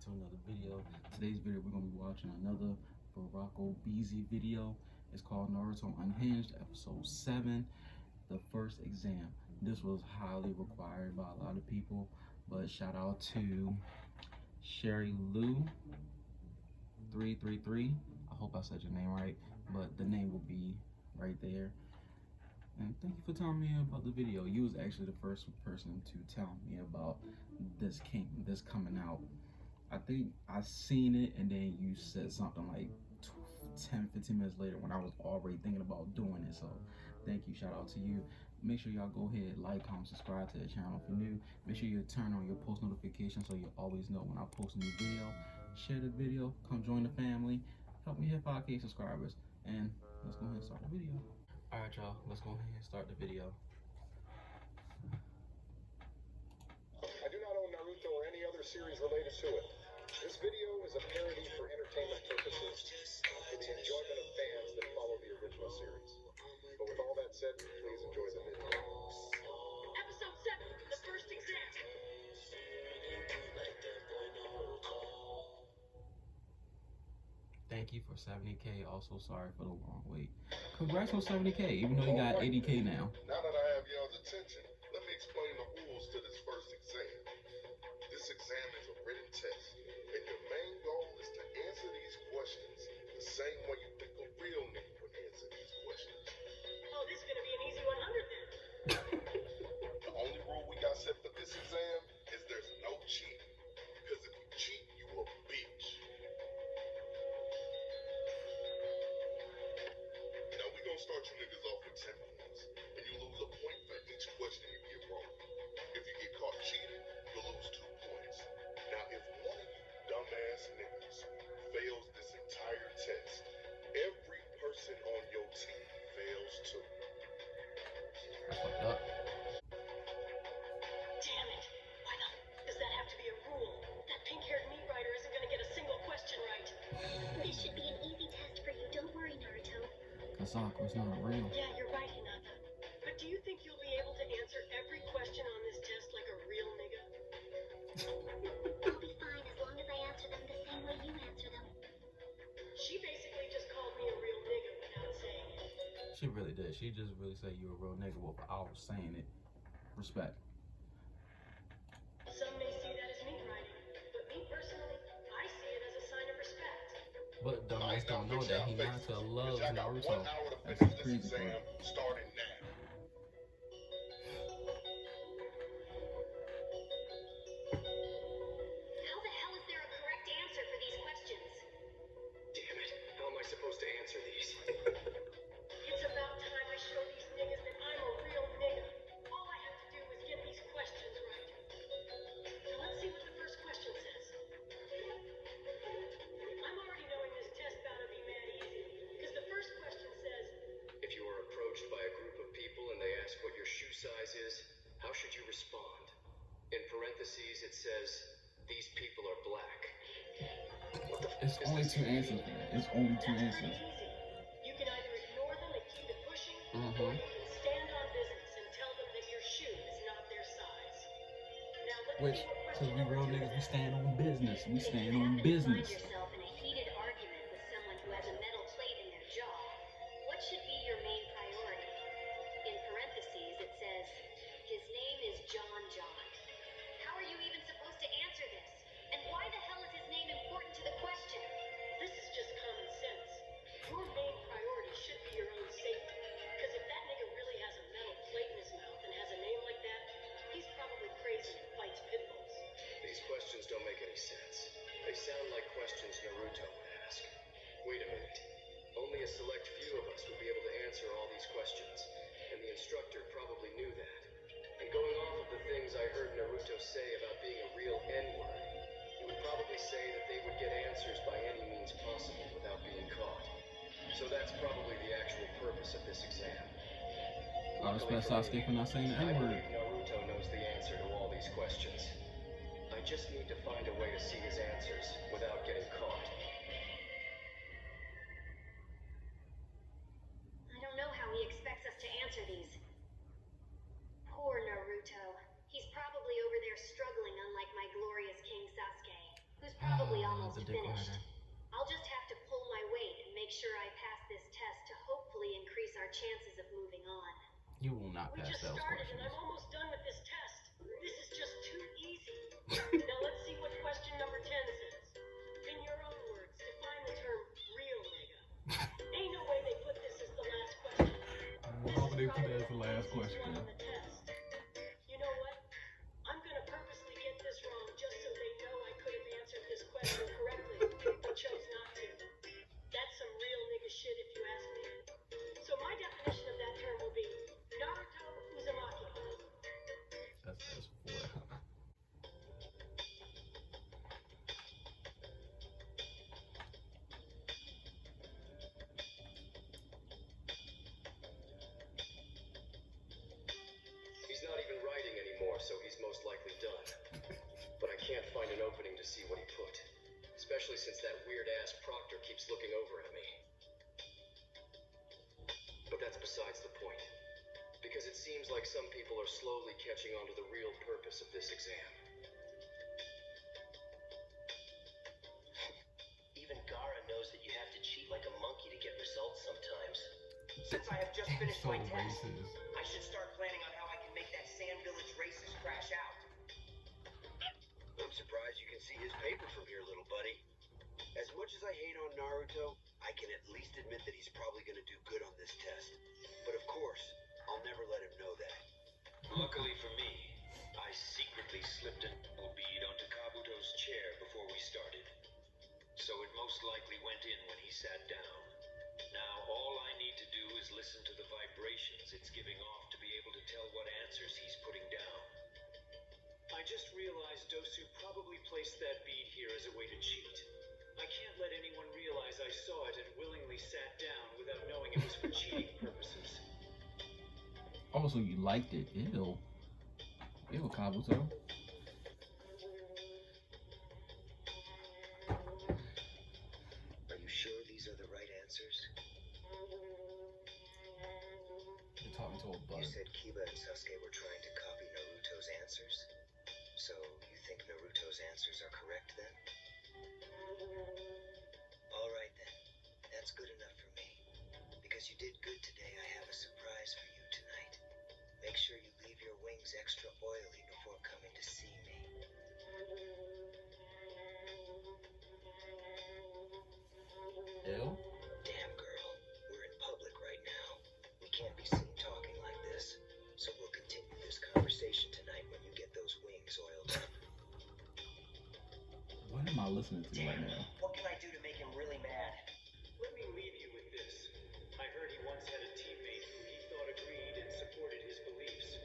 to another video. Today's video we're gonna be watching another Obeezy video. It's called Naruto Unhinged, episode 7, the first exam. This was highly required by a lot of people, but shout out to Sherry Lou 333. I hope I said your name right, but the name will be right there. And thank you for telling me about the video. You was actually the first person to tell me about this coming out. I think I seen it and then you said something like 10-15 minutes later when I was already thinking about doing it. So thank you, shout out to you. Make sure y'all go ahead, like, comment, subscribe to the channel if you're new. Make sure you turn on your post notifications so you always know when I post a new video. Share the video, come join the family, help me hit 5K subscribers, and let's go ahead and start the video. Alright y'all, let's go ahead and start the video. I do not own Naruto or any other series related to it. This video is a parody for entertainment purposes, for the enjoyment of fans that follow the original series. But with all that said, please enjoy the video. Episode 7, the first exam. Thank you for 70K. Also sorry for the long wait. Congrats on 70K, even though you got 80K now. Now that I have y'all's attention, let me explain the rules to this first exam. This exam is a written test, and your main goal is to answer these questions the same way you think a real nigga would answer these questions. Oh, this is going to be an easy 100 then. The only rule we got set for this exam is there's no cheating, because if you cheat, you a bitch. Now we gonna start you niggas off with 10 points, and you lose a point for each question you get wrong. If you get caught cheating, you'll lose 2 points. Now if one of you dumbass niggas fails this entire test, every person on your team fails too. Fucked up. Damn it. Why the does that have to be a rule? That pink-haired meat rider isn't going to get a single question right. This should be an easy test for you. Don't worry, Naruto. Kasaku's not real. Yeah, you're right, Hinata. But do you think you'll be able to answer every question on this test like a real nigga? I'll be fine as long as I answer them the same way you answer them. She basically just called me a real nigga without saying it. She really did. She just really said you a real nigga without saying it. Respect. Some may see that as meat riding, but me personally, I see it as a sign of respect. But dumbass don't know that Hinata loves Y'all got 1 Naruto. hour to That's finish this crazy exam, part. starting now. How the hell is there a correct answer for these questions? Damn it, how am I supposed to answer these? It's about time I show these niggas that I'm a real nigga. All I have to do is get these questions right. Now let's see what the first question says. I'm already knowing this test bound to be mad easy, because the first question says, If you are approached by a group of people and they ask what your shoe size is, how should you respond? In parentheses, it says, these people are black. What the It's only 2 answers. It's only 2 that's pretty answers. easy. You can either ignore them and keep it pushing, Mhm. or you can stand on business and tell them that your shoe is not their size. Now let's Which, see what because question we real number niggas, we says. stand on business. We If stand you on happen to business. find yourself in a heated argument with someone who has a metal plate in their jaw, what should be your main priority? In parentheses, it says, his name is John John. How are you even supposed to answer this? And why the hell is his name important to the question? This is just common sense. Your main priority should be your own safety. Because if that nigga really has a metal plate in his mouth and has a name like that, he's probably crazy and fights pit bulls. These questions don't make any sense. They sound like questions Naruto would ask. Wait a minute. Only a select few of us would be able to answer all these questions, and the instructor probably knew that. And going off of the things I heard Naruto say about being a real N-word, he would probably say that they would get answers by any means possible without being caught. So that's probably the actual purpose of this exam. I respect Sasuke for not saying the I N-word. believe Naruto knows the answer to all these questions. I just need to find a way to see his answers without getting caught. I don't know how he expects us to answer these. Poor Naruto. He's probably over there struggling, unlike my glorious King Sasuke, who's probably probably almost the dick finished. rider. I'll just have to pull my weight and make sure I pass this test to hopefully increase our chances of moving on. You will not We pass just those started and questions. I'm almost done with this test. This is just too easy. Now let's see what question number 10 says. In your own words, define the term real nigga. Ain't no way they put this as the last question. Why would they put that as the last question? On the test. You know what? I'm gonna purposely get this wrong just so they know I could have answered this question correctly, but chose not to. That's some real nigga shit if you ask me. So my definition of that term will be Naruto Uzumaki. That's before. He's not even writing anymore, so he's most likely done. But I can't find an opening to see what he put. Especially since that weird-ass proctor keeps looking over at me. But that's besides the point. Because it seems like some people are slowly catching on to the real purpose of this exam. Even Gara knows that you have to cheat like a monkey to get results sometimes. Since I have just finished So my test, racist. I should start planning on how I can make that Sand Village racist crash out. I'm surprised you can see his paper from here, little buddy. As much as I hate on Naruto, I can at least admit that he's probably going to do good on this test. But of course, I'll never let him know that. Luckily for me, I secretly slipped a bead onto Kabuto's chair before we started. So it most likely went in when he sat down. Now all I need to do is listen to the vibrations it's giving off to be able to tell what answers he's putting down. I just realized Dosu probably placed that bead here as a way to cheat. I can't let anyone realize I saw it and willingly sat down without knowing it was for cheating purposes. Also, you liked it. Ew. Ew, Kabuto. Are you sure these are the right answers? You're talking to a bug. You said Kiba and Sasuke were trying to copy Naruto's answers. So you think Naruto's answers are correct then? All right then. That's good enough for me. Because you did good today, I have a surprise for you tonight. Make sure you leave your wings extra oily before coming to see me. Ew. Damn girl, we're in public right now. We can't be seen talking like this. So we'll continue this conversation tonight when you get those wings oiled up. What am I listening to right now? What can I do to make him really mad? Let me leave you with this. I heard he once had a teammate who he thought agreed and supported his beliefs.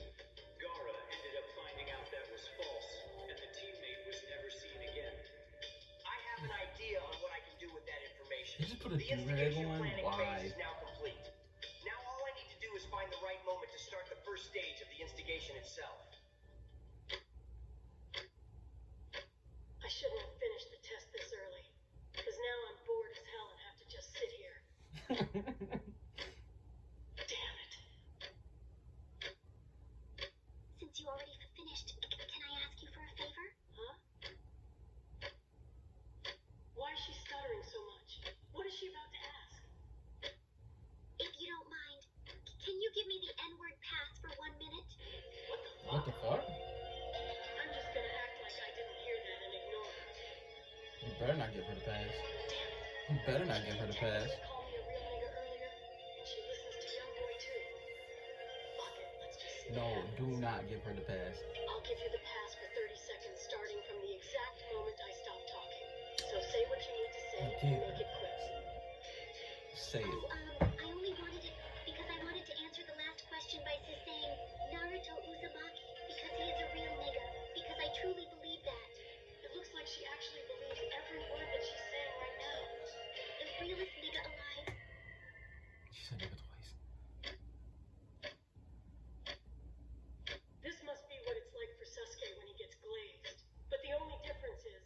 Gara ended up finding out that was false, and the teammate was never seen again. I have an idea on what I can do with that information. You just put a The do-rag instigation on? planning Why? phase is now complete. Now all I need to do is find the right moment to start the first stage of the instigation itself. I shouldn't have finished the test this early. Because now I'm bored as hell and have to just sit here. Damn it. Since you already finished, can I ask you for a favor? Huh? Why is she stuttering so much? What is she about to ask? If you don't mind, can you give me the N-word pass for 1 minute? What the fuck? I'm just gonna act like I didn't hear that and ignore it. You better not give her the pass. Damn it. You better not give her the pass. She called me a real nigga earlier, and she listens to Young Boy too. Fuck it, let's just see. No, what happens. do not give her the pass. I'll give you the pass for 30 seconds starting from the exact moment I stop talking. So say what you need to say and Okay. make it quick. Say it. I only wanted it because I wanted to answer the last question by saying Naruto Uzumaki because he is a real nigga. Because I truly believe that. It looks like she actually believes every word that she's saying right now. The realest nigga alive. She said nigga twice. This must be what it's like for Sasuke when he gets glazed. But the only difference is,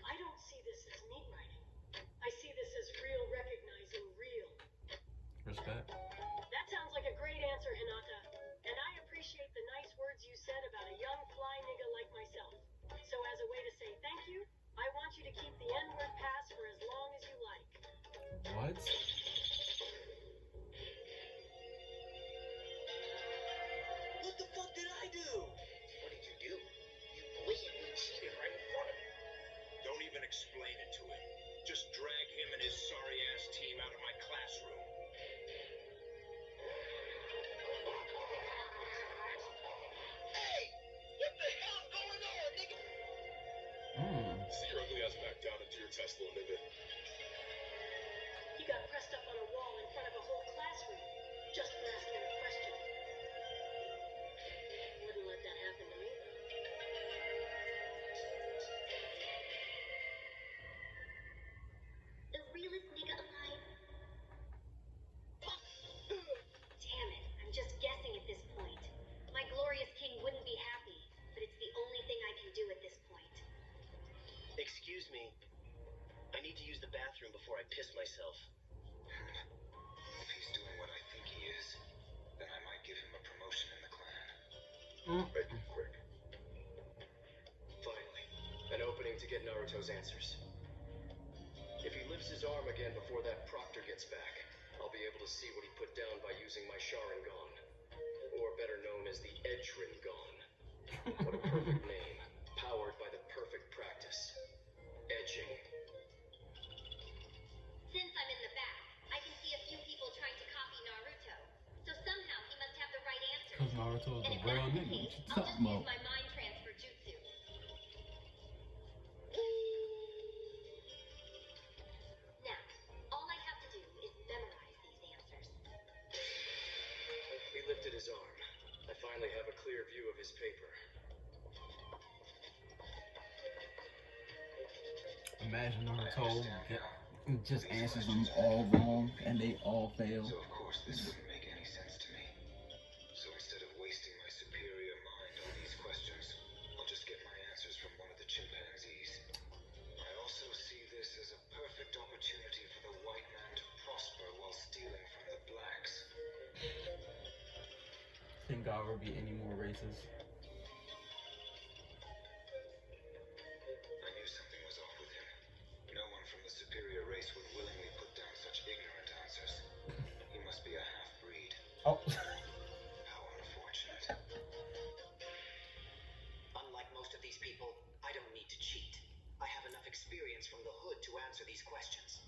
I don't see this as meat writing. I see this as real recognizing real. What? What the fuck did I do? What did you do? You blatantly cheated right in front of me. Don't even explain it to him. Just drag him and his sorry-ass team out of my classroom. Hey! What the hell's going on, nigga? Sit your ugly ass back down into your test, little nigga. He got pressed up on a wall in front of a whole classroom just for asking a question. Wouldn't let that happen to me, though. The realest nigga alive. Damn it, I'm just guessing at this point. My glorious king wouldn't be happy, but it's the only thing I can do at this point. Excuse me. I need to use the bathroom before I piss myself. If he's doing what I think he is, then I might give him a promotion in the clan. Make it quick. Finally, an opening to get Naruto's answers. If he lifts his arm again before that proctor gets back, I'll be able to see what he put down by using my Sharingan. Or better known as the Edge Ringan. What a perfect name. Powered by the perfect practice. Edging. Since I'm in the back, I can see a few people trying to copy Naruto. So somehow he must have the right answer. Because Naruto is And the if real that's the nigga. case, What you I'll just talking use about? my mind transfer jutsu. Now, all I have to do is memorize these answers. He lifted his arm. I finally have a clear view of his paper. Imagine Naruto just answers them all wrong and they all fail. So of course this wouldn't make any sense to me. So instead of wasting my superior mind on these questions, I'll just get my answers from one of the chimpanzees. I also see this as a perfect opportunity for the white man to prosper while stealing from the blacks. Think God will be any more racist? I knew something was off with him. No one from the superior race would willingly put down such ignorant answers. He must be a half-breed. Oh. How unfortunate. Unlike most of these people, I don't need to cheat. I have enough experience from the hood to answer these questions.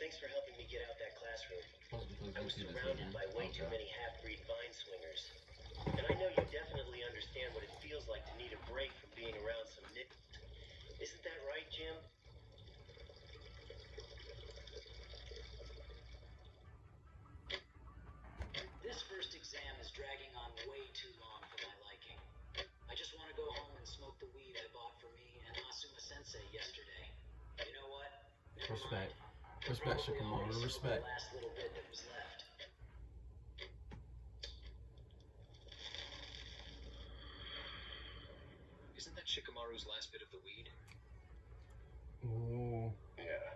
Thanks for helping me get out that classroom. Because I you was see this surrounded again. by way too many half-breed vine swingers. And I know you definitely understand what it feels like to need a break from being around some nit. Isn't that right, Jim? This first exam is dragging on way too long for my liking. I just want to go home and smoke the weed I bought for me and Asuma Sensei yesterday. You know what? Never Respect. mind. Respect, Probably Shikamaru. only smoke Respect. The last little bit that was left. Isn't that Shikamaru's last bit of the weed? Ooh. Yeah.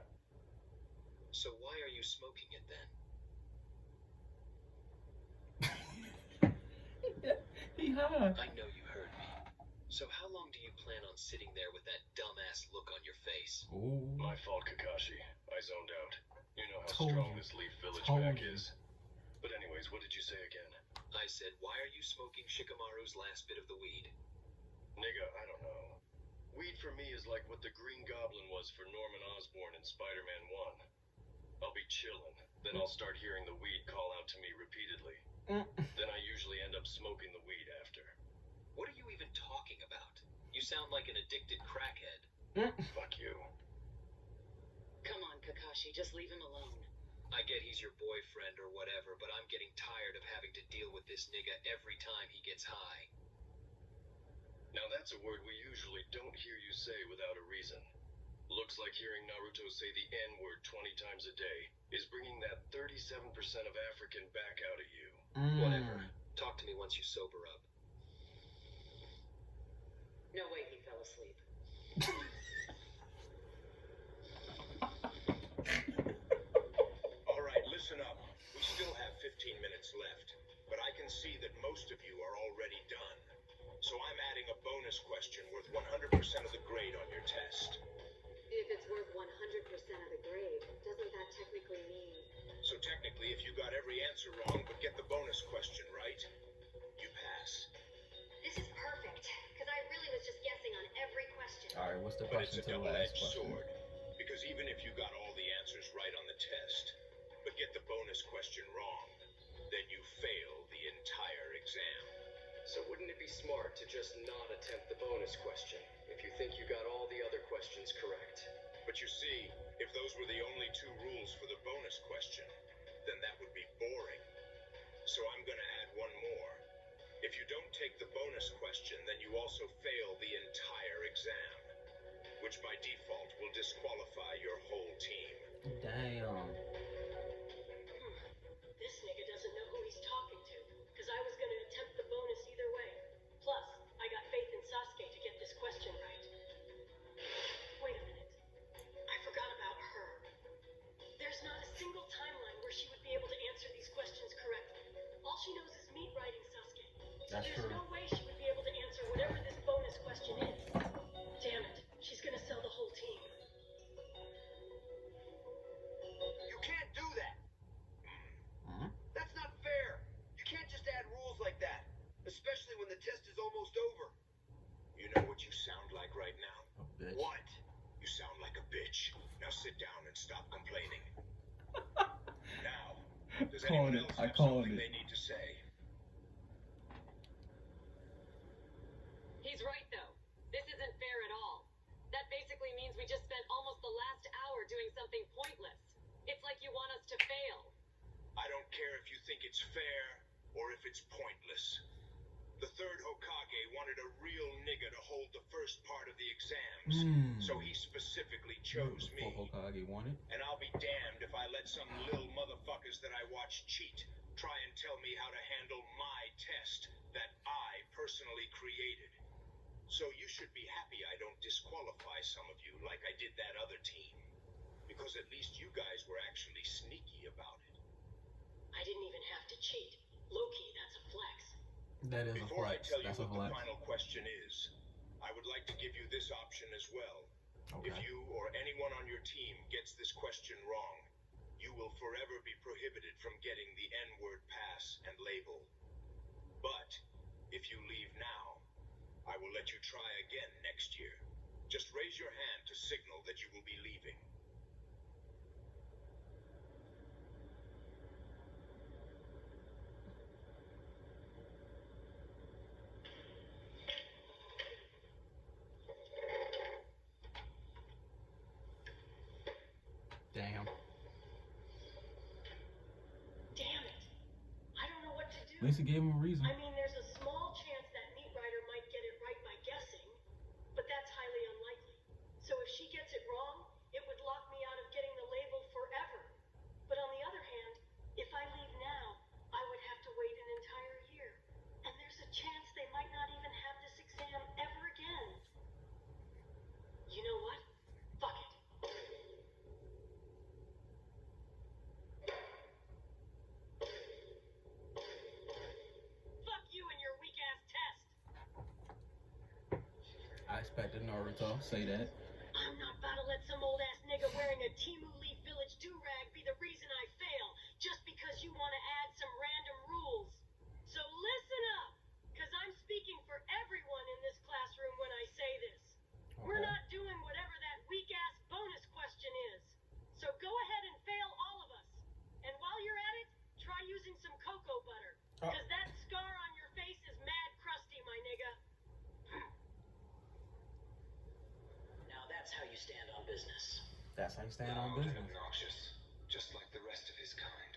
So why are you smoking it then? He high. I know you heard me. So how long do you plan on sitting there with that dumbass look on your face? Ooh. My fault, Kakashi. I zoned out. You know how Told strong you. this Leaf Village Told back you. is. But anyways, what did you say again? I said, why are you smoking Shikamaru's last bit of the weed? Nigga, I don't know. Weed for me is like what the Green Goblin was for Norman Osborn in Spider-Man 1. I'll be chillin', then I'll start hearing the weed call out to me repeatedly. Then I usually end up smoking the weed after. What are you even talking about? You sound like an addicted crackhead. Fuck you. Come on, Kakashi, just leave him alone. I get he's your boyfriend or whatever, but I'm getting tired of having to deal with this nigga every time he gets high. Now that's a word we usually don't hear you say without a reason. Looks like hearing Naruto say the N-word 20 times a day is bringing that 37% of African back out at you. Whatever. Talk to me once you sober up. No way he fell asleep. Alright, listen up. We still have 15 minutes left, but I can see that most of you are already done. So I'm adding a bonus question worth 100% of the grade on your test. If it's worth 100% of the grade, technically, if you got every answer wrong but get the bonus question right, you pass. This is perfect, because I really was just guessing on every question. All right, what's the But it's question a to the last double-edged question? sword, because even if you got all the answers right on the test, but get the bonus question wrong, then you fail the entire exam. So wouldn't it be smart to just not attempt the bonus question if you think you got all the other questions correct? But you see, if those were the only two rules for the bonus question, then that would be boring. So I'm gonna add one more. If you don't take the bonus question, then you also fail the entire exam, which by default will disqualify your whole team. Damn. This nigga doesn't know who he's talking to, because I was gonna attempt the bonus either way. Plus, I got faith in Sasuke to get this question right. Wait a minute. I forgot about her. There's not a single timeline where she would be able to answer these questions correctly. All she knows is meat riding Sasuke. So That's there's true. no way she would be able to answer whatever this bonus question is. Damn it. She's gonna sell the whole team. You can't do that. Huh? That's not fair. You can't just add rules like that, especially when the test is almost over. You know what you sound like right now? A bitch. What? You sound like a bitch. Now sit down and stop complaining. Now, does Called anyone it. else I have called something it. they need to say? He's right, though. This isn't fair at all. That basically means we just spent almost the last hour doing something pointless. It's like you want us to fail. I don't care if you think it's fair or if it's pointless. The third Hokage wanted a real nigga to hold the first part of the exams, so he specifically chose me. Fuck Hokage wanted. And I'll be damned if I let some little motherfuckers that I watch cheat try and tell me how to handle my test that I personally created. So you should be happy I don't disqualify some of you like I did that other team. Because at least you guys were actually sneaky about it. I didn't even have to cheat. Low-key, that's a flex. That is a Before I flex. tell you That's a what the flex. final question is, I would like to give you this option as well. Okay. If you or anyone on your team gets this question wrong, you will forever be prohibited from getting the N-word pass and label. But if you leave now, I will let you try again next year. Just raise your hand to signal that you will be leaving. Damn. Damn it. I don't know what to do. At least it gave him a reason. I mean, there's a small chance that Meat Rider might get it right by guessing, but that's highly unlikely. So if she gets it wrong, it would lock me out of getting the label forever. But on the other hand, if I leave now, I would have to wait an entire year. And there's a chance they might not even have this exam ever again. You know what? Fuck it. Fuck you and your weak-ass test. I expected Naruto say that. I'm not about to let some old-ass nigga wearing a Timu Leaf Village do-rag be the reason I fail, just because you want to add some random rules. So listen up, because I'm speaking for everyone in this classroom when I say this. We're Okay. not doing whatever that weak-ass bonus question is. So go ahead and fail all of us. And while you're at it, try using some cocoa butter, because that scar on your face is mad crusty, my nigga. Now that's how you stand on business. That's how you stand on Loud and business. obnoxious, just like the rest of his kind.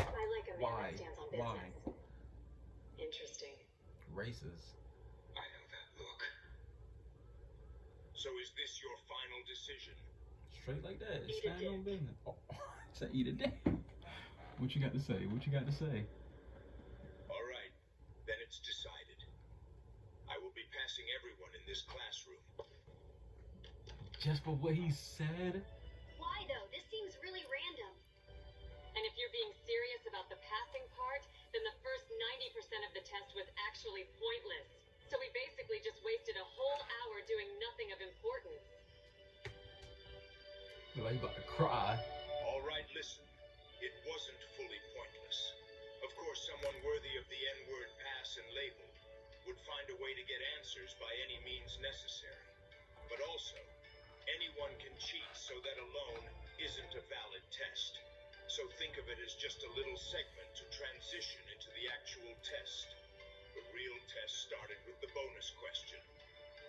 I like a man Why? that stands on Why? business. Interesting. Racist. I know that look. So is this your final decision? Straight like that. Eat a Stand on dick. business. Oh, said eat a dick. What you got to say? What you got to say? All right, then it's decided. I will be passing everyone in this classroom. Just for what he said? Why though? This seems really random. And if you're being serious about the passing part, then the first 90% of the test was actually pointless. So we basically just wasted a whole hour doing nothing of importance. Like he about to cry. All right, listen. it wasn't fully pointless. Of course, someone worthy of the N-word pass and label would find a way to get answers by any means necessary. But also, anyone can cheat, so that alone isn't a valid test. So think of it as just a little segment to transition into the actual test. The real test started with the bonus question.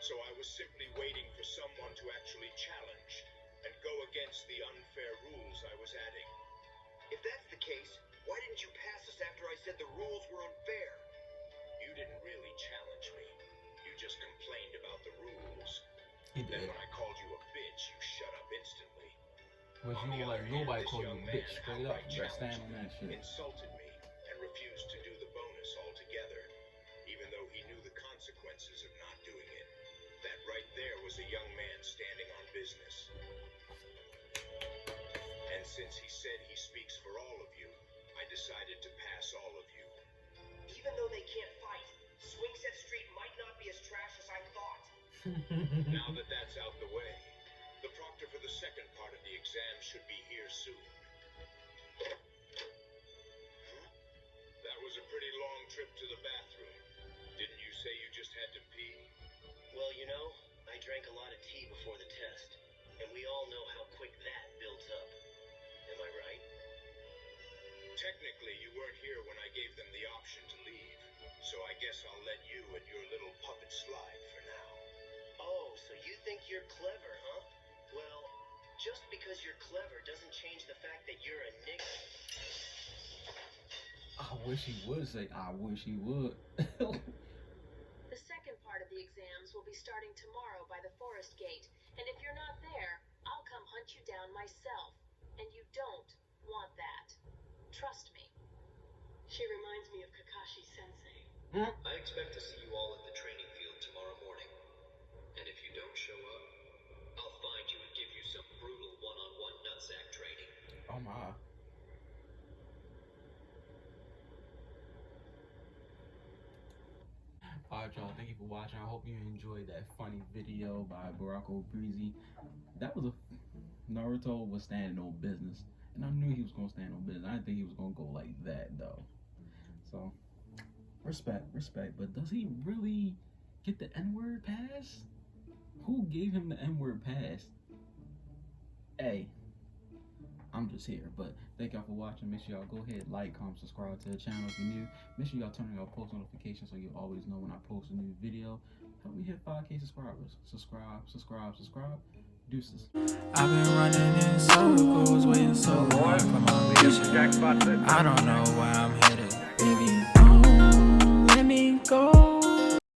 So I was simply waiting for someone to actually challenge and go against the unfair rules I was adding. If that's the case, why didn't you pass us after I said the rules were unfair? You didn't really challenge me. You just complained about the rules. He Then did. when I called you a bitch, you shut up instantly. Which On you the don't let other nobody hand, call this you a young bitch man straight up. outright You better stand challenged on that me, shit. insulted me, and refused to do the bonus altogether, even though he knew the consequences of not doing it. That right there was a young man standing on business. And since he said he speaks for all of you, I decided to pass all of you. Even though they can't fight, Swingset Street might not be as trash as I thought. Now that that's out the way, the proctor for the second part of the exam should be here soon. That was a pretty long trip to the bathroom. Didn't you say you just had to pee? Well, you know, I drank a lot of tea before the test, and we all know how quick that builds up. Am I right? Technically, you weren't here when I gave them the option to leave, so I guess I'll let you and your little puppet slide for now. Oh, so you think you're clever, huh? Well, just because you're clever doesn't change the fact that you're a nick. I wish he would say, I wish he would. The second part of the exams will be starting tomorrow by the Forest Gate, and if you're not there, I'll come hunt you down myself. And you don't want that. Trust me. She reminds me of Kakashi-sensei. I expect to see you all at the training field tomorrow morning. And if you don't show up, I'll find you and give you some brutal one-on-one nutsack training. Oh my. Alright y'all, thank you for watching. I hope you enjoyed that funny video by Barack Obeezy. That was Naruto was standing on business. And I knew he was gonna stand on business. I didn't think he was gonna go like that though. So respect. But does he really get the N-word pass? Who gave him the N-word pass? Hey, I'm just here. But thank y'all for watching. Make sure y'all go ahead, like, comment, subscribe to the channel if you're new. Make sure y'all turn on your post notifications so you always know when I post a new video. Help me hit 5K subscribers. Subscribe. Deuces. I've been running in circles, waiting so long for my vision. I don't know where I'm headed.